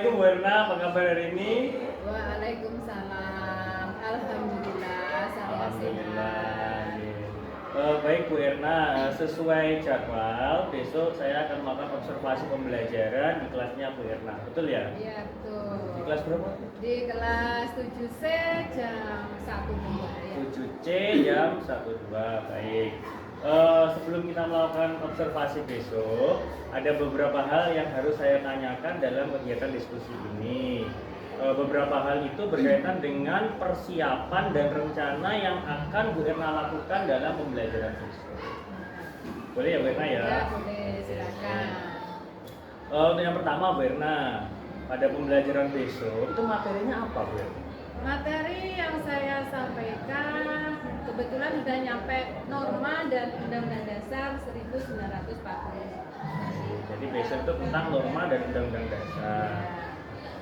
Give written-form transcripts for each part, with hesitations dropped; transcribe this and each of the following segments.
Assalamualaikum Bu Erna, apa kabar hari ini? Waalaikumsalam. Alhamdulillah saya sehat. Baik Bu Erna, sesuai jadwal besok saya akan melakukan observasi pembelajaran di kelasnya Bu Erna, betul ya? Iya betul. Di kelas berapa? Di kelas 7C jam 1.2 ya. 7C jam 1.2, baik. Sebelum kita melakukan observasi besok, ada beberapa hal yang harus saya tanyakan dalam kegiatan diskusi ini. Beberapa hal itu berkaitan dengan persiapan dan rencana yang akan Bu Erna lakukan dalam pembelajaran besok. Boleh ya Bu Erna ya? Ya boleh, silakan. Untuk yang pertama Bu Erna, pada pembelajaran besok itu materinya apa Bu Erna? Materi yang saya sampaikan kebetulan sudah nyampe norma dan Undang-Undang Dasar 1940. Jadi besok itu tentang norma dan Undang-Undang Dasar.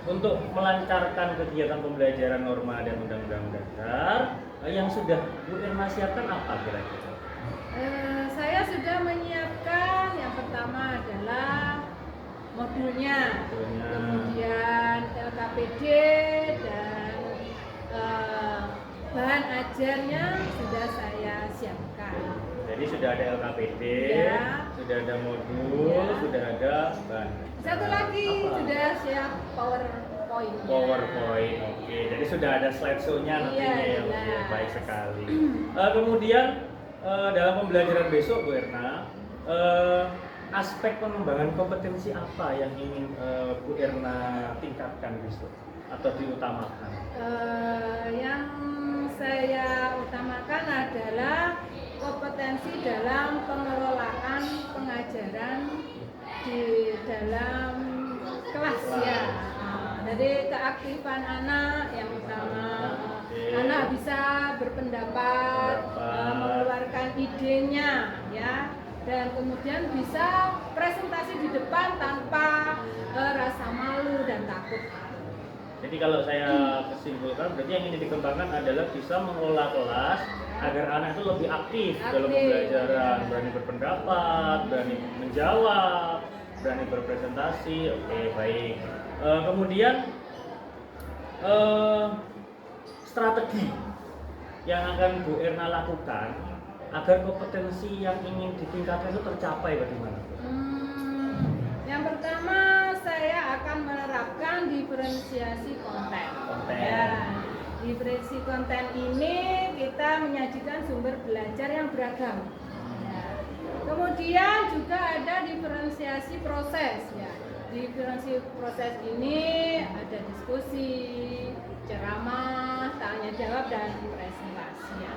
Untuk melancarkan kegiatan pembelajaran norma dan Undang-Undang Dasar, yang sudah Bu Erna siapkan apa kira-kira? Saya sudah menyiapkan yang pertama adalah modulnya, kemudian LKPD dan bahan ajarnya sudah saya siapkan. Jadi sudah ada LKPD, ya. Sudah ada modul, ya. Sudah ada bahan. Satu lagi apa? sudah siap PowerPoint. PowerPoint, oke. Jadi sudah ada slideshow-nya nantinya ya, Bu. Iya. Baik sekali. Kemudian dalam pembelajaran besok Bu Erna, aspek pengembangan kompetensi apa yang ingin Bu Erna tingkatkan besok atau diutamakan? Yang saya utamakan adalah kompetensi dalam pengelolaan pengajaran di dalam kelas ya. Dari keaktifan anak yang utama, anak bisa berpendapat, mengeluarkan idenya ya, dan kemudian bisa presentasi di depan tanpa rasa malu dan takut. Jadi kalau saya kesimpulkan, berarti yang ingin dikembangkan adalah bisa mengelola kelas agar anak itu lebih aktif dalam pembelajaran, berani berpendapat, berani menjawab, berani berpresentasi. Oke, baik. Kemudian strategi yang akan Bu Erna lakukan agar kompetensi yang ingin ditingkatkan itu tercapai bagaimana? Yang pertama saya akan menerapkan diferensiasi konten. Ya, diferensiasi konten ini kita menyajikan sumber belajar yang beragam. Ya. Kemudian juga ada diferensiasi proses. Ya. Diferensiasi proses ini ada diskusi, ceramah, tanya jawab dan presentasi ya,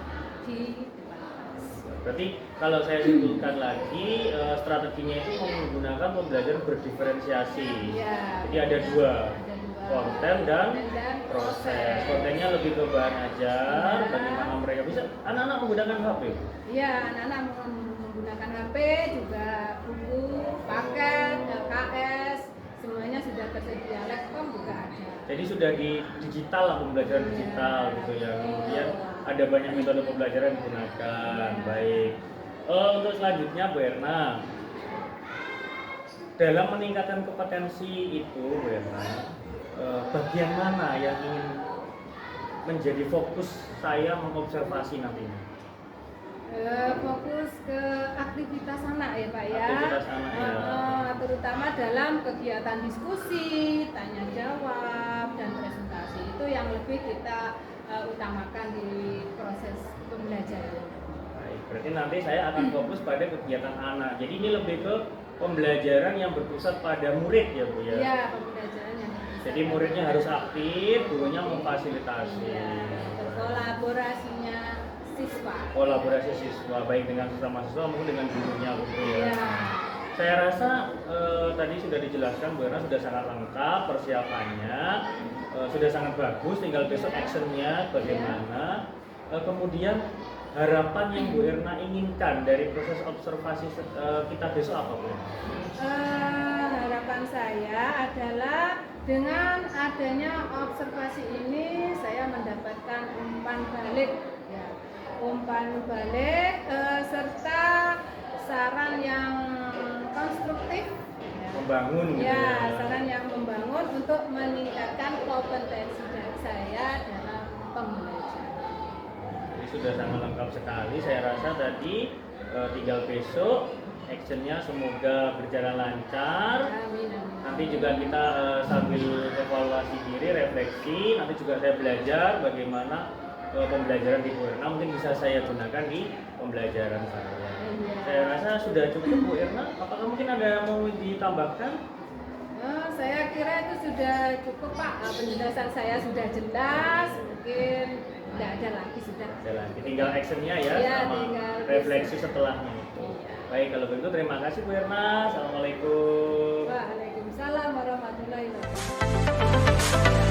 di depan kelas. Berarti kalau saya simpulkan lagi, strateginya itu menggunakan pembelajaran berdiferensiasi. Ya, jadi ada dua, konten dan proses. Kontennya lebih ke bahan ajar, bagaimana mereka bisa. Anak-anak menggunakan HP? Iya, anak-anak menggunakan HP, juga buku, paket, LKS, semuanya sudah tersedia, laptop juga ada. Jadi sudah di digital lah, pembelajaran digital gitu ya. Kemudian ada banyak metode pembelajaran digunakan. Baik. Untuk selanjutnya Bu Erna, dalam meningkatkan kompetensi itu Bu Erna, bagian mana yang ingin menjadi fokus saya mengobservasi nantinya? Fokus ke aktivitas anak ya Pak ya. Aktivitas anak ya. Terutama dalam kegiatan diskusi, tanya jawab dan presentasi, itu yang lebih kita utamakan di proses pembelajaran. Baik, berarti nanti saya akan fokus pada kegiatan anak. Jadi ini lebih ke pembelajaran yang berpusat pada murid ya Bu ya. Iya, pembelajarannya. Jadi muridnya harus aktif, gurunya memfasilitasi. Ya, kolaborasinya siswa. Kolaborasi siswa baik dengan sesama siswa maupun dengan gurunya gitu ya. Ya. Saya rasa tadi sudah dijelaskan Bu Erna sudah sangat lengkap persiapannya, sudah sangat bagus. Tinggal besok actionnya bagaimana. Kemudian harapan yang Bu Erna inginkan dari proses observasi kita besok apa Bu? Harapan saya adalah dengan adanya observasi ini saya mendapatkan umpan balik ya. Umpan balik serta saran yang konstruktif ya, membangun gitu Ya, saran yang membangun untuk meningkatkan kompetensi saya dalam pembelajaran. Jadi sudah sangat lengkap sekali. Saya rasa tadi tinggal besok actionnya semoga berjalan lancar. Amin, amin. Nanti juga kita sambil evaluasi diri, refleksi. Nanti juga saya belajar bagaimana pembelajaran di Bu Irna mungkin bisa saya gunakan di pembelajaran saya. Iya. Saya rasa sudah cukup Bu Irna. Apakah mungkin ada yang mau ditambahkan? Saya kira itu sudah cukup Pak. Penjelasan saya sudah jelas. Mungkin tidak ada lagi sudah. Ada lagi. Tinggal actionnya ya, Iya, sama tinggal refleksi setelahnya itu. Iya. Baik, kalau begitu terima kasih Bu Irna. Assalamualaikum. Waalaikumsalam warahmatullahi wabarakatuh.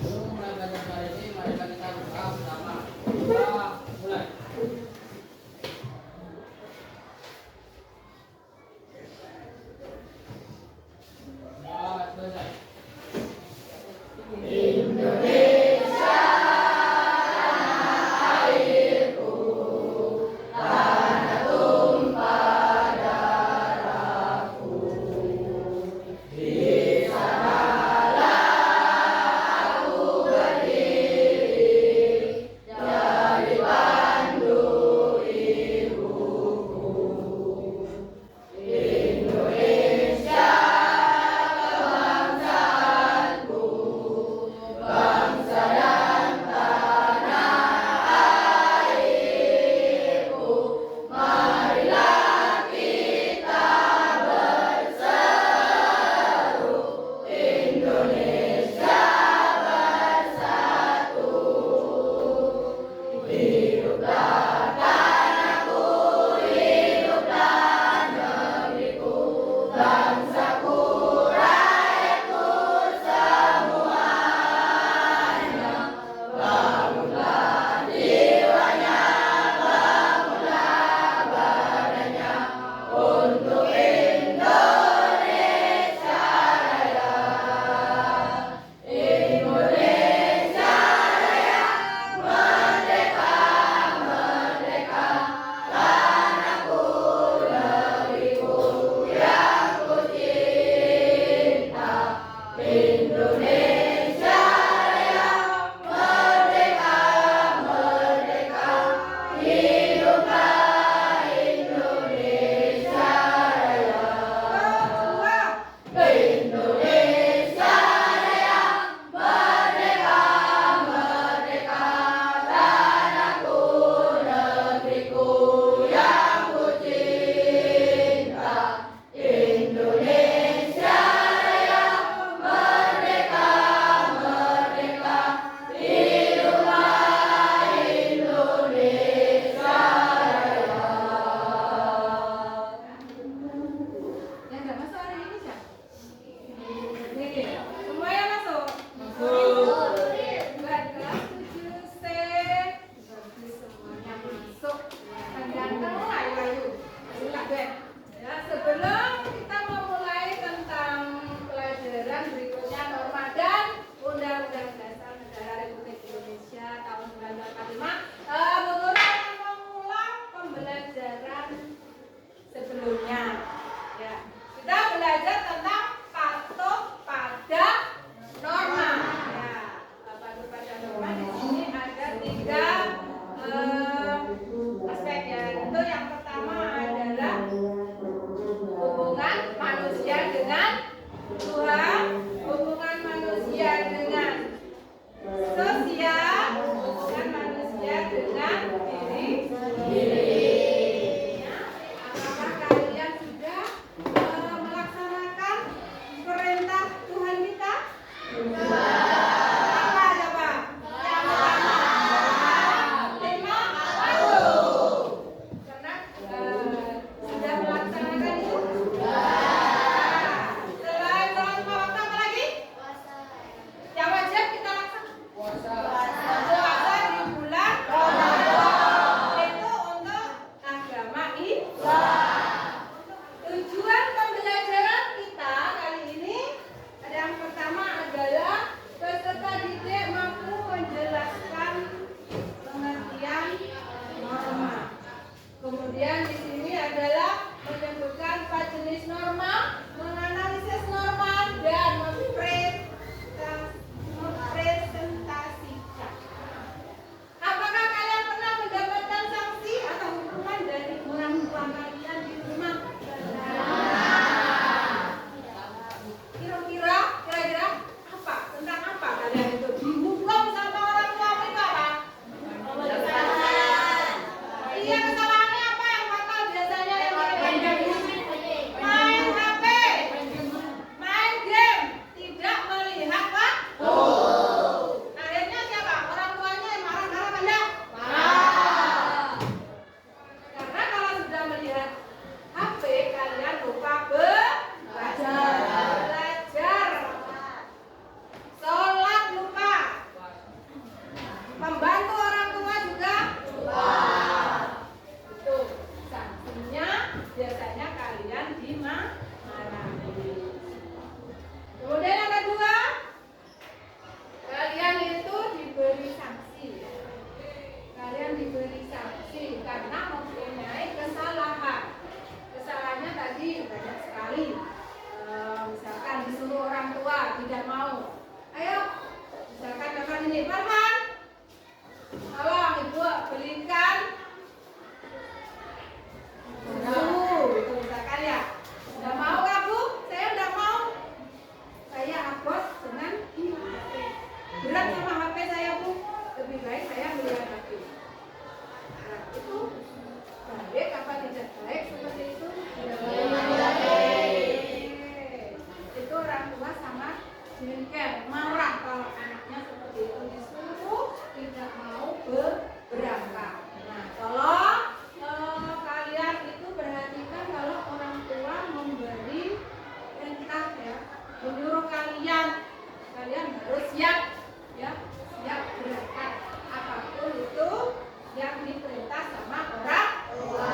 Mulai belajar hari ini, mari kita buka bersama. Kita mulai. Ya, selesai. diberi sanksi karena mempunyai kesalahan. Kesalahannya tadi banyak sekali. Misalkan disuruh orang tua tidak mau. Ayo, misalkan kakak ini, Farhan, tolong ibu belikan itu misalkan ya. Udah mau nggak bu? Saya udah mau. Saya abot dengan ini HP. Berat sama HP saya bu. Lebih baik saya beli HP. Nah, itu baik apa tidak baik seperti itu? Tidak baik. Itu orang tua sangat jengkel, marah kalau anaknya seperti itu disuruh tidak mau berangkat. Nah, tolong kalian itu perhatikan kalau orang tua memberi perintah ya, menyuruh kalian harus siap ya, siap berangkat apapun itu yang diperintah sama orang tua.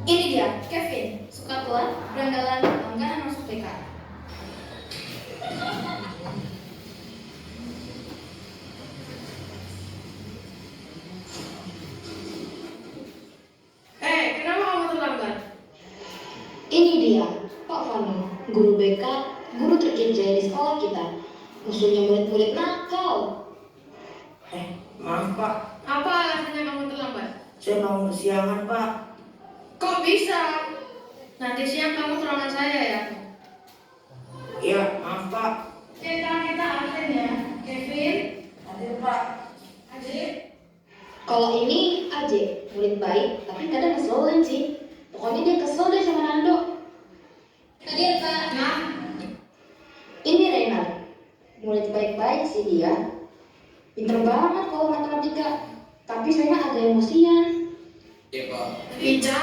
Ini dia, Kevin, suka telat, berandalan, langganan masuk TK. Kenapa kamu terlambat? Ini dia, Pak Fano, guru BK, guru terjejak di sekolah kita. Musuhnya murid-murid nakal. Maaf Pak, Apa alasannya kamu terlambat? saya mau kesiangan Pak. Kok bisa? Nanti siang kamu tolongan saya ya. Iya, maaf Pak. Kita absen ya. Kevin, Hadir Pak. Adit. Kalau ini Aje, murid baik, tapi kadang ngeselin sih. Pokoknya dia kesel deh sama Nando. Hadir Pak. Nah, Ini Renard, murid baik-baik sih dia. Pinter banget kalau matematika, tapi saya agak emosian. Iya Pak. Ica.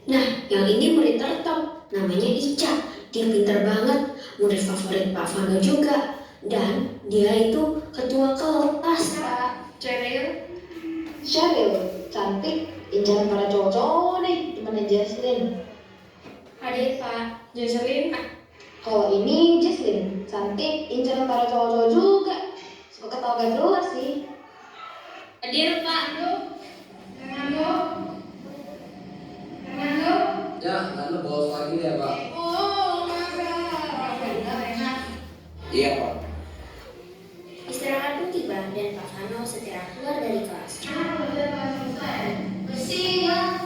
Nah, yang ini murid tertop, namanya Ica. Dia pintar banget, murid favorit Pak Fano juga. Dan dia itu ketua kelas, Pak. Cheryl. Cheryl, cantik, incaran para cowok-cowok nih, temannya Jesslyn. Hadir Pak. Jocelyn. Kalau ini Jesslyn, cantik, incaran para cowok-cowok juga. Suka ketawa gak jelas sih. Hadir Pak. Fernando. Ya, Nando bolos lagi ya Pak. Oh, Renat. Iya Pak. Istirahat pun tiba dan Pak Fano segera keluar dari kelas. Bersih ya.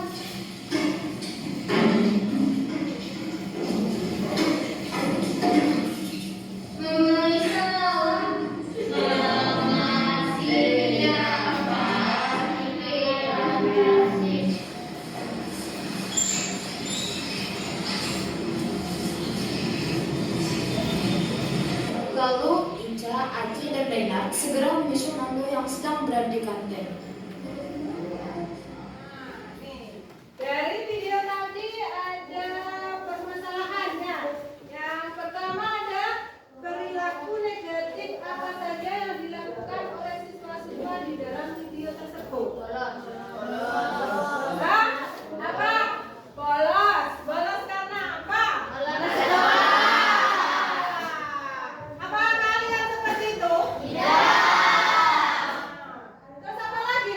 Lalu Ica, Aji, dan Renat segera menyusul Nando yang sedang berada di kantin. Dari video tadi ada permasalahannya. Yang pertama ada perilaku negatif apa saja yang dilakukan oleh siswa-siswa di dalam video tersebut. Apa? Bolos. Bolos karena apa? Apa kalian seperti itu? Tidak. Terus apa lagi?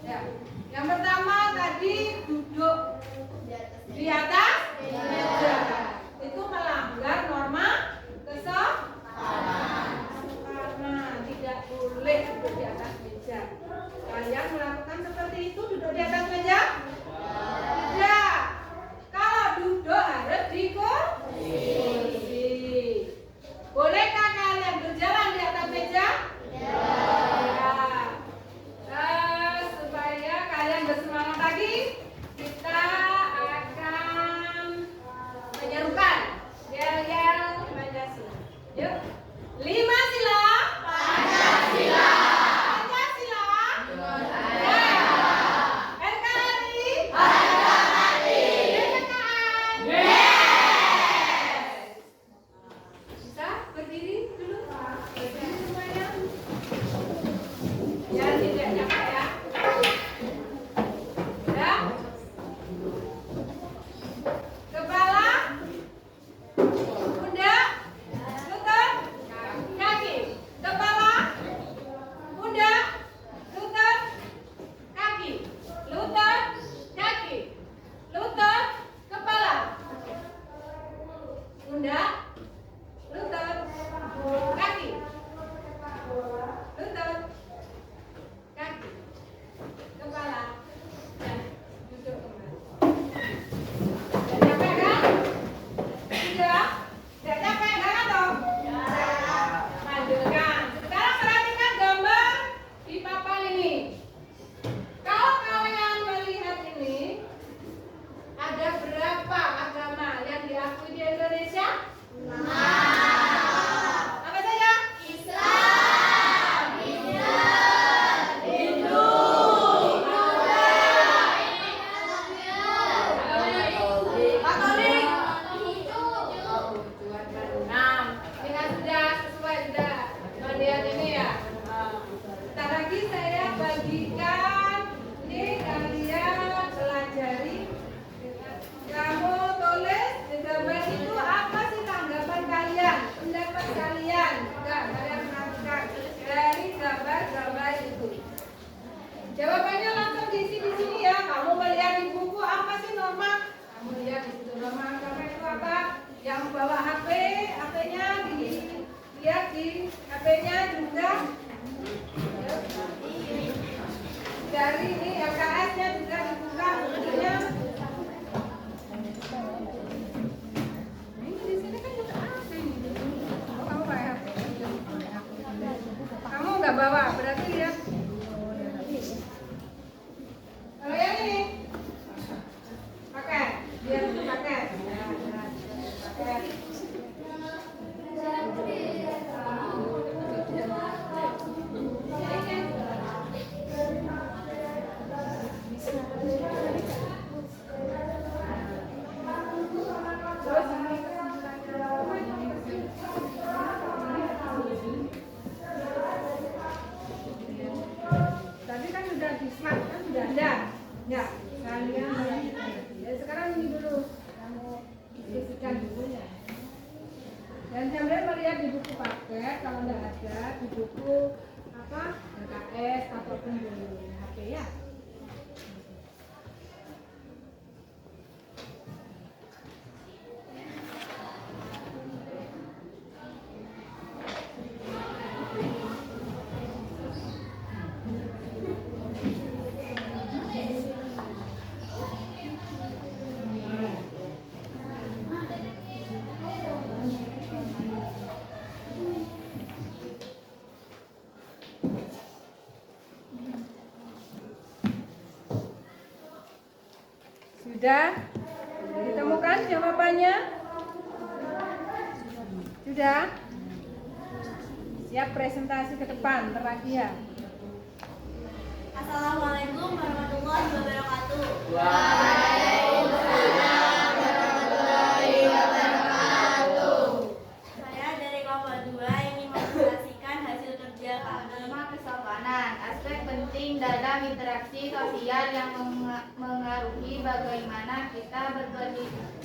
Ya. Yang pertama tadi duduk di atas meja. Itu melanggar norma kesopanan. Karena tidak boleh duduk di atas meja. Kalian melakukan seperti itu duduk di atas meja? Tidak. Kalau duduk harus di kursi. Bolehkah kalian berjalan di atas meja? Ya. Supaya kalian bersemangat lagi, kita akan menyerukan yel-yel Pancasila. Yuk. 5 sila. Pancasila. Pancasila. Jaya. NKRI. Harga mati. Kemerdekaan. Yes. Bisa berdiri dulu. Berdiri semuanya. Ya, tidak capek ya. Ya. Kepala, pundak, lutut, kaki. Kepala, pundak, lutut, kaki. Lutut, kaki. Lutut, kepala. Pundak, lutut, kaki. Lutut, kaki, kepala. Ya, duduk kembali. Tidak capek kan? Tidak? Tidak capek kan atau? Lanjutkan. Sekarang perhatikan gambar di papan ini. Kalau kalian melihat ini, ada berapa agama yang diakui di Indonesia? Apa saja? Islam, Hindu, Katolik. Nah, ini kan sudah sesuai sudah melihat ini ya. Sebentar lagi saya bagikan ini kalian pelajari. Kamu tulis di gambar itu apa sih tanggapan kalian, pendapat kalian. Enggak, kalian perhatikan dari gambar-gambar itu. Jawabannya langsung diisi di sini ya. Kamu melihat di buku apa sih norma? Kamu lihat di situ norma agama itu apa? Yang bawa HP, HP-nya dilihat di HP-nya juga. Dari ini LKS-nya juga dibuka bukunya. Ini di sini kan juga ada ini. Kamu pakai HP. Kamu nggak bawa, berarti lihat. Kalau yang ini pakai, biar itu pakai. Pakai. Tadi kan sudah di slide kan sudah ada. Ya, kalian ya sekarang ini dulu kamu isikan dulu ya. Dan sambil melihat di buku paket, kalau tidak ada di buku apa LKS ataupun di HP ya. Sudah ditemukan jawabannya? Sudah? Siap presentasi ke depan, terakhir. Assalamualaikum warahmatullahi wabarakatuh. Waalaikumsalam warahmatullahi wabarakatuh. Saya dari kelompok 2 ingin mempresentasikan hasil kerja kami. Norma kesopanan, aspek penting dalam interaksi sosial yang mengaruhi bagaimana kita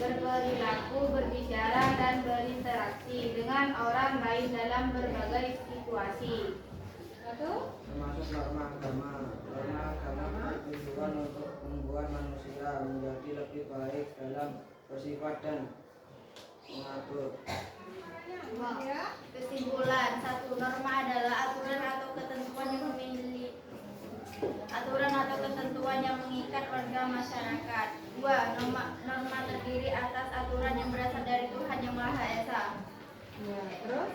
berperilaku, berbicara, dan berinteraksi dengan orang lain dalam berbagai situasi. Satu. Termasuk norma agama menjadi lebih baik dalam bersifat dan mengatur. Kesimpulan, satu norma adalah aturan atau ketentuan yang mengikat warga masyarakat. 2. Norma terdiri atas aturan yang berasal dari Tuhan Yang Maha Esa. Ya, terus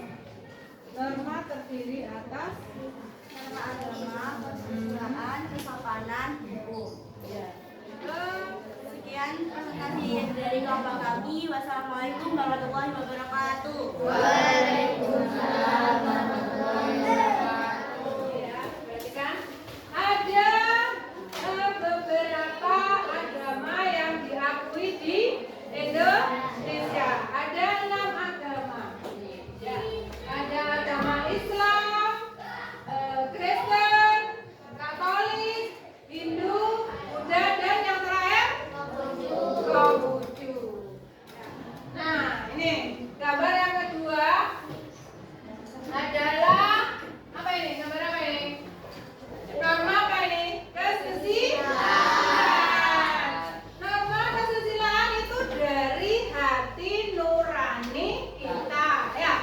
norma terdiri atas Norma agama, persaudaraan, kesopanan, hukum. ya. Sekian presentasi dari kelompok kami. Wassalamualaikum warahmatullahi wabarakatuh. Waalaikumsalam warahmatullahi wabarakatuh. Ya, berarti kan ada beberapa agama yang diakui di Indonesia. Ada 6 agama. Ya, ada agama Islam, Kristen, Katolik, Hindu, Buddha, dan yang terakhir Konghucu. Nah, ini gambar yang kedua adalah apa ini? Gambar apa ini? Norma apa ini? Kesusilaan. Norma kesusilaan itu dari hati nurani kita, ya.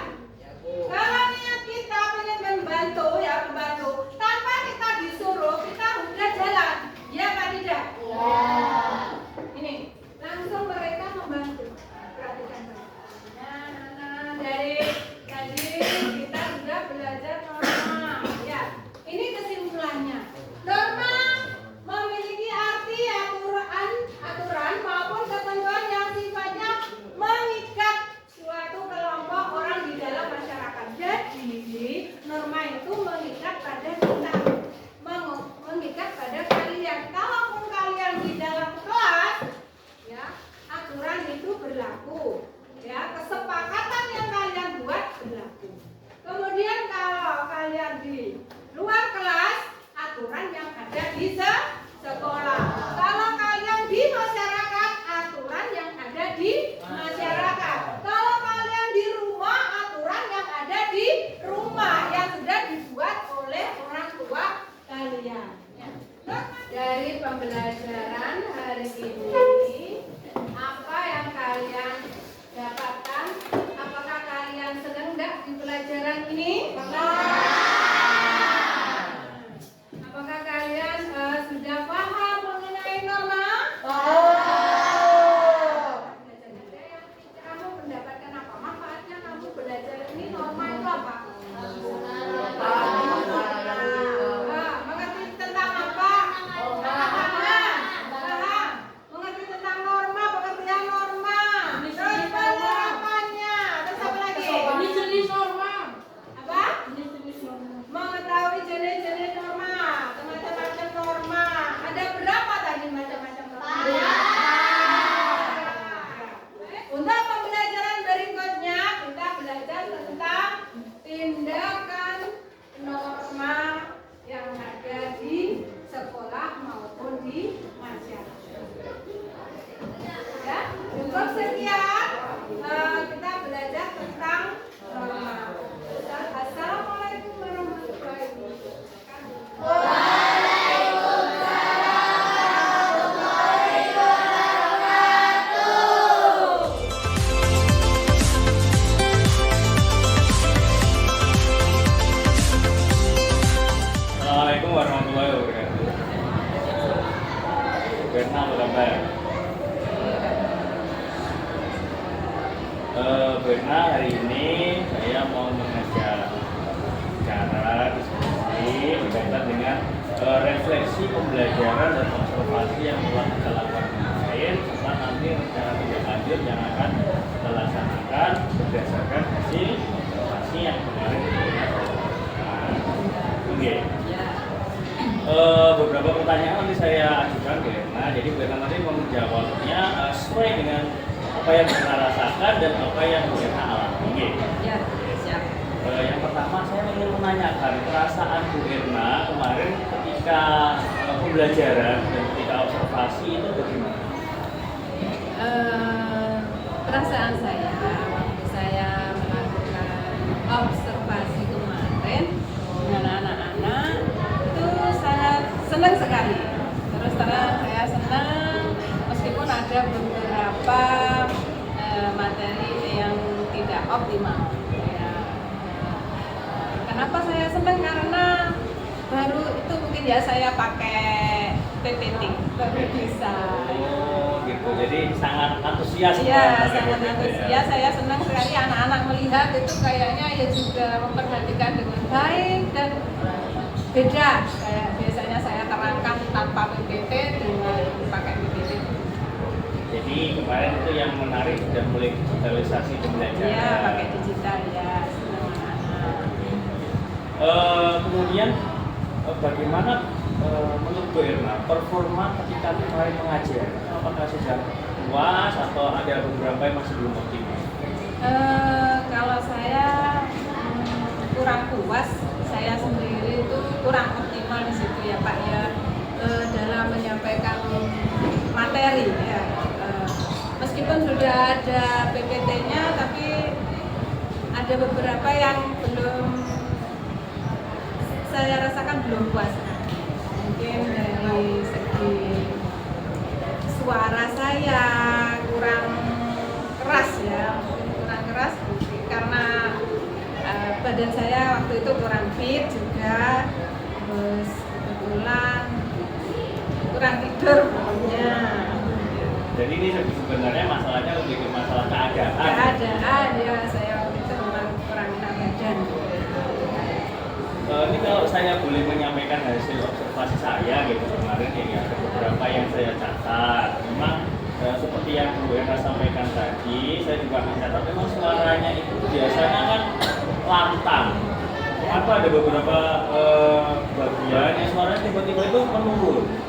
Kalau niat kita pengen membantu, tanpa kita disuruh, kita udah jalan, ya apa tidak? Ini langsung mereka membantu. Perhatikan. Nah, dari tadi kita sudah belajar norma, ya. Ini kesimpulannya. Norma memiliki arti aturan maupun ketentuan yang sifatnya mengikat suatu kelompok orang di dalam masyarakat. Jadi norma itu mengikat pada kita, mengikat pada kalian. Kalaupun kalian di dalam kelas, ya, aturan itu berlaku, ya, kesepakatan yang kalian buat berlaku. Kemudian kalau kalian di luar kelas, aturan yang ada di sekolah. Kalau kalian di masyarakat, aturan yang ada di masyarakat. Kalau kalian di rumah, aturan yang ada di rumah yang sudah dibuat oleh orang tua kalian. Ya. Dari pembelajaran hari ini, apa yang kalian dapatkan? Apakah kalian senang enggak di pelajaran ini? Apakah kalian sudah paham mengenai norma? Kamu mendapatkan apa? Manfaatnya kamu belajar ini, norma itu apa? Mengerti tentang apa? Paham. Mengerti tentang norma, pengertian norma. Terus penerapannya. Terus apa lagi? Jenis norma. Apa? Mengetahui jenis-jenis norma, macam-macam norma. Ada berapa tadi macam-macam norma? Untuk pembelajaran berikutnya kita belajar tentang tindakan norma yang ada di sekolah maupun di masyarakat. Ya, cukup sekian. Kita belajar tentang norma. Assalamualaikum warahmatullahi wabarakatuh. Assalamualaikum warahmatullahi wabarakatuh. Berna apa kabar? Berna, hari ini saya mau mengajak cara diskusi berkaitan dengan refleksi pembelajaran dan observasi yang telah kita lakukan kemarin, serta nanti rencana tindak lanjut yang akan kita laksanakan berdasarkan hasil observasi yang kemarin kita lakukan. Oke. Beberapa pertanyaan nanti saya ajukan ke Erna, jadi Bu Erna nanti menjawabnya sesuai dengan apa yang Erna rasakan dan apa yang Bu Erna alami. Ya, siap. Yang pertama saya ingin menanyakan perasaan Bu Erna kemarin ketika pembelajaran dan ketika observasi itu bagaimana? Perasaan saya waktu saya melakukan observasi kemarin dengan anak-anak itu sangat senang sekali. Terus terang saya senang meskipun ada beberapa materi yang tidak optimal. Ya, kenapa saya senang? Karena baru itu mungkin ya saya pakai PPT baru bisa. Oh gitu, jadi sangat antusias. Iya, sangat antusias. Saya senang sekali anak-anak melihat itu kayaknya ya juga memperhatikan dengan baik dan beda. Kayak biasanya saya terangkan tanpa PPT dengan pakai PPT. Jadi kemarin itu yang menarik sudah mulai digitalisasi pembelajaran. Iya, pakai digital ya, senang anak-anak. Kemudian bagaimana menurut Bu Irma performa ketika kemarin mengajar? Apakah sudah puas atau ada beberapa yang masih belum optimal? Kalau saya kurang puas, saya sendiri itu kurang optimal di situ ya Pak ya, dalam menyampaikan materi ya. Meskipun sudah ada PPT-nya, tapi ada beberapa yang belum saya rasakan belum puas. Mungkin dari segi suara saya kurang keras ya, kurang keras karena badan saya waktu itu kurang fit juga, terus kebetulan kurang tidur pokoknya. Jadi ini sebenarnya masalahnya lebih ke masalah keadaan. Keadaan ya, saya waktu itu memang kurang enak badan. Ini kalau saya boleh menyampaikan hasil observasi saya gitu kemarin ya, ada beberapa yang saya catat. Memang seperti yang Bu Ena sampaikan tadi, saya juga mencatat memang suaranya itu biasanya kan lantang. Kenapa ada beberapa bagian yang suaranya tiba-tiba itu menurun.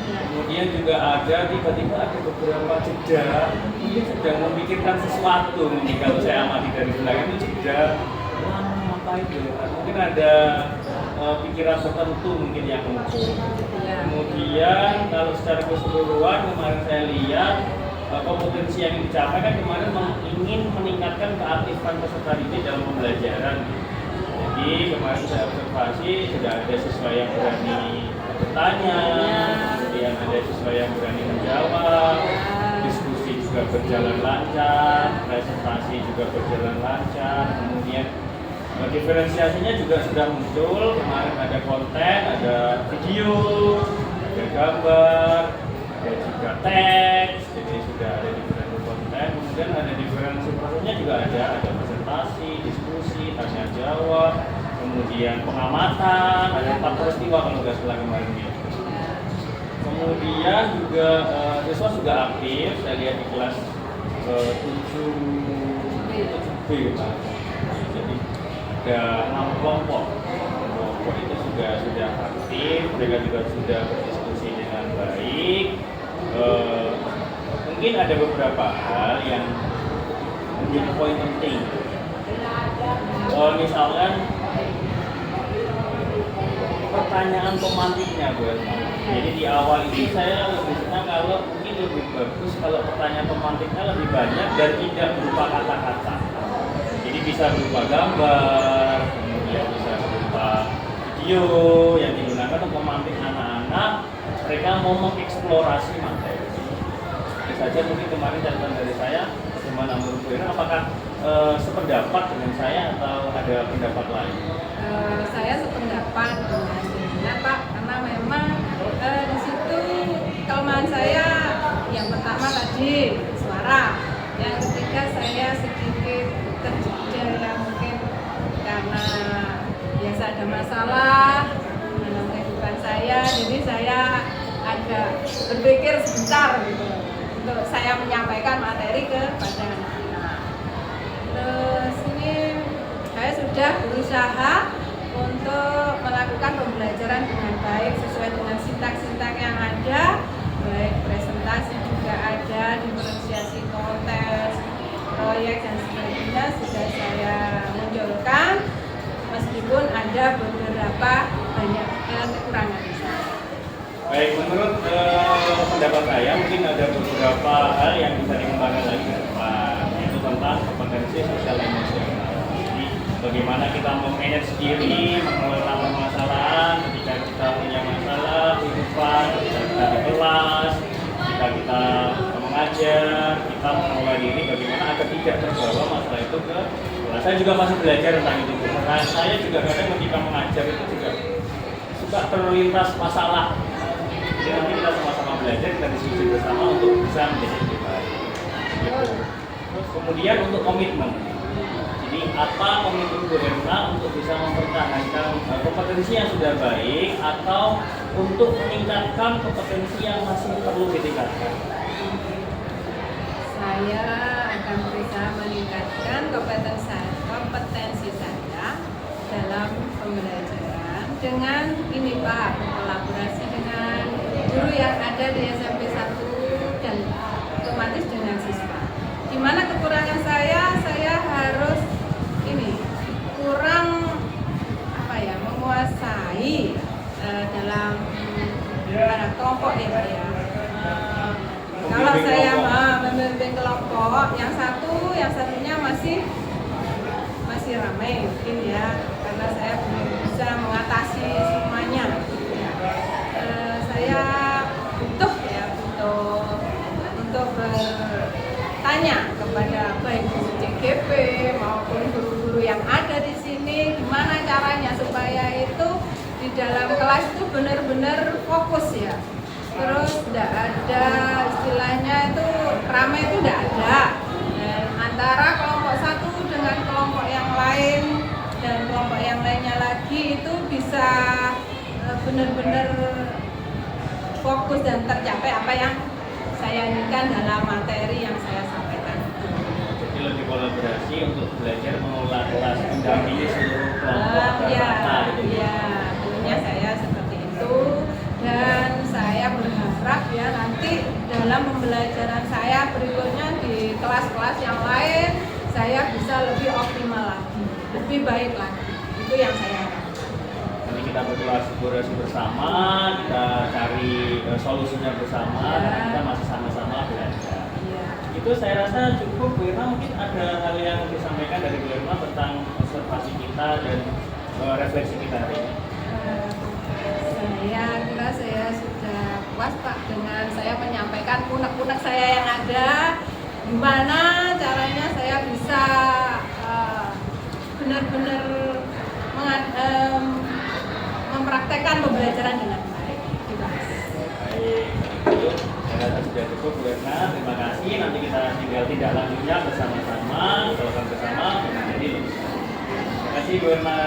Kemudian juga ada tiba-tiba ada beberapa jeda, mungkin sedang memikirkan sesuatu. Mungkin kalau saya amati dari belakang itu jeda. Apa itu ya? Mungkin ada pikiran tertentu mungkin yang muncul. Kemudian kalau secara keseluruhan kemarin saya lihat kompetensi yang dicapai kan kemarin ingin meningkatkan keaktifan peserta didik dalam pembelajaran. Jadi kemarin saya observasi sudah ada siswa yang berani bertanya, kemudian ada siswa yang berani menjawab, diskusi juga berjalan lancar, presentasi juga berjalan lancar, kemudian diferensiasinya juga sudah muncul. Kemarin ada konten, ada video, ada gambar, ada juga teks, jadi sudah ada diferensi konten. Kemudian ada diferensi prosesnya juga ada presentasi, diskusi, tanya jawab, kemudian pengamatan, ada 4 peristiwa kalau nggak salah kemarin ya. Kemudian juga siswa juga aktif, saya lihat di kelas 7B Pak. Jadi ada 6 kelompok itu sudah aktif, mereka juga sudah berdiskusi dengan baik. Mungkin ada beberapa hal yang menjadi poin penting. Misalkan pertanyaan pemantiknya buat jadi di awal ini saya lebih senang kalau mungkin lebih bagus kalau pertanyaan pemantiknya lebih banyak dan tidak berupa kata-kata. Jadi bisa berupa gambar, kemudian bisa berupa video yang digunakan untuk memantik anak-anak mereka mau mengeksplorasi materi. Itu saja mungkin kemarin catatan dari saya. Gimana menurut Bu Ira? Apakah sependapat dengan saya atau ada pendapat lain? Saya sependapat dengan hasilnya Pak, karena memang di situ kelemahan saya yang pertama tadi suara, yang ketiga saya sedikit terjeda mungkin karena biasa ada masalah dalam kehidupan saya, jadi saya agak berpikir sebentar gitu untuk saya menyampaikan materi kepada anak-anak. Terus ini saya sudah berusaha untuk melakukan pembelajaran dengan baik sesuai dengan sintak-sintak yang ada, baik presentasi juga ada, diferensiasi konten, proyek dan sebagainya sudah saya munculkan, meskipun ada beberapa banyak kekurangan di sana. Baik, menurut pendapat saya mungkin ada beberapa hal yang bisa dikembangkan lagi ke depan, yaitu tentang kompetensi sosial emosional. Jadi bagaimana kita memanage diri, mengelola permasalahan ketika kita punya masalah kehidupan, ketika kita di kelas, ketika kita belajar, kita mengelola diri bagaimana agar tidak terbawa masalah itu ke kelas. Saya juga masih belajar tentang itu. Nah, saya juga kadang ketika mengajar itu juga suka terlintas masalah. Jadi nanti kita sama-sama belajar, kita diskusi bersama untuk bisa menjadi lebih baik. Gitu. Terus kemudian untuk komitmen. Jadi apa komitmen Bu Herna untuk bisa mempertahankan kompetensi yang sudah baik atau untuk meningkatkan kompetensi yang masih perlu ditingkatkan? Saya akan berusaha meningkatkan kompetensi saya dalam pembelajaran dengan ini Pak, berkolaborasi dengan guru yang ada di SMP 1 dan otomatis dengan siswa. Di mana kekurangan saya harus ini kurang menguasai dalam kelompok ya Pak ya. Kalau saya memimpin kelompok, yang satunya masih ramai mungkin ya, karena saya belum bisa mengatasi semuanya. Saya butuh untuk bertanya kepada baik guru CGP maupun guru-guru yang ada di sini, gimana caranya supaya itu di dalam kelas itu benar-benar fokus ya. Terus tidak ada istilahnya itu ramai itu tidak ada. Dan antara kelompok satu dengan kelompok yang lain dan kelompok yang lainnya lagi itu bisa benar-benar fokus dan tercapai apa yang saya inginkan dalam materi yang saya sampaikan. Jadi lebih kolaborasi untuk belajar mengelola kelas, mendampingi seluruh kelompok Ya, tentunya saya seperti itu. Dan saya berharap ya nanti dalam pembelajaran saya berikutnya di kelas-kelas yang lain saya bisa lebih optimal lagi, lebih baik lagi. Itu yang saya harapkan. Nanti kita berkolaborasi bersama, kita cari solusinya bersama, dan kita masih sama-sama belajar. Ya. Itu saya rasa cukup. Bu Irna, mungkin ada hal yang disampaikan dari Bu Irna tentang observasi kita dan refleksi kita hari ini. Saya kira saya sudah puas Pak dengan saya menyampaikan unek-unek saya yang ada, gimana caranya saya bisa benar-benar mempraktekkan pembelajaran dengan baik. Baik, itu saya rasa sudah cukup Bu Irna. Terima kasih. Nanti kita tinggal tindak lanjutnya bersama-sama, melakukan bersama menjadi lebih baik. Terima kasih Bu Irna.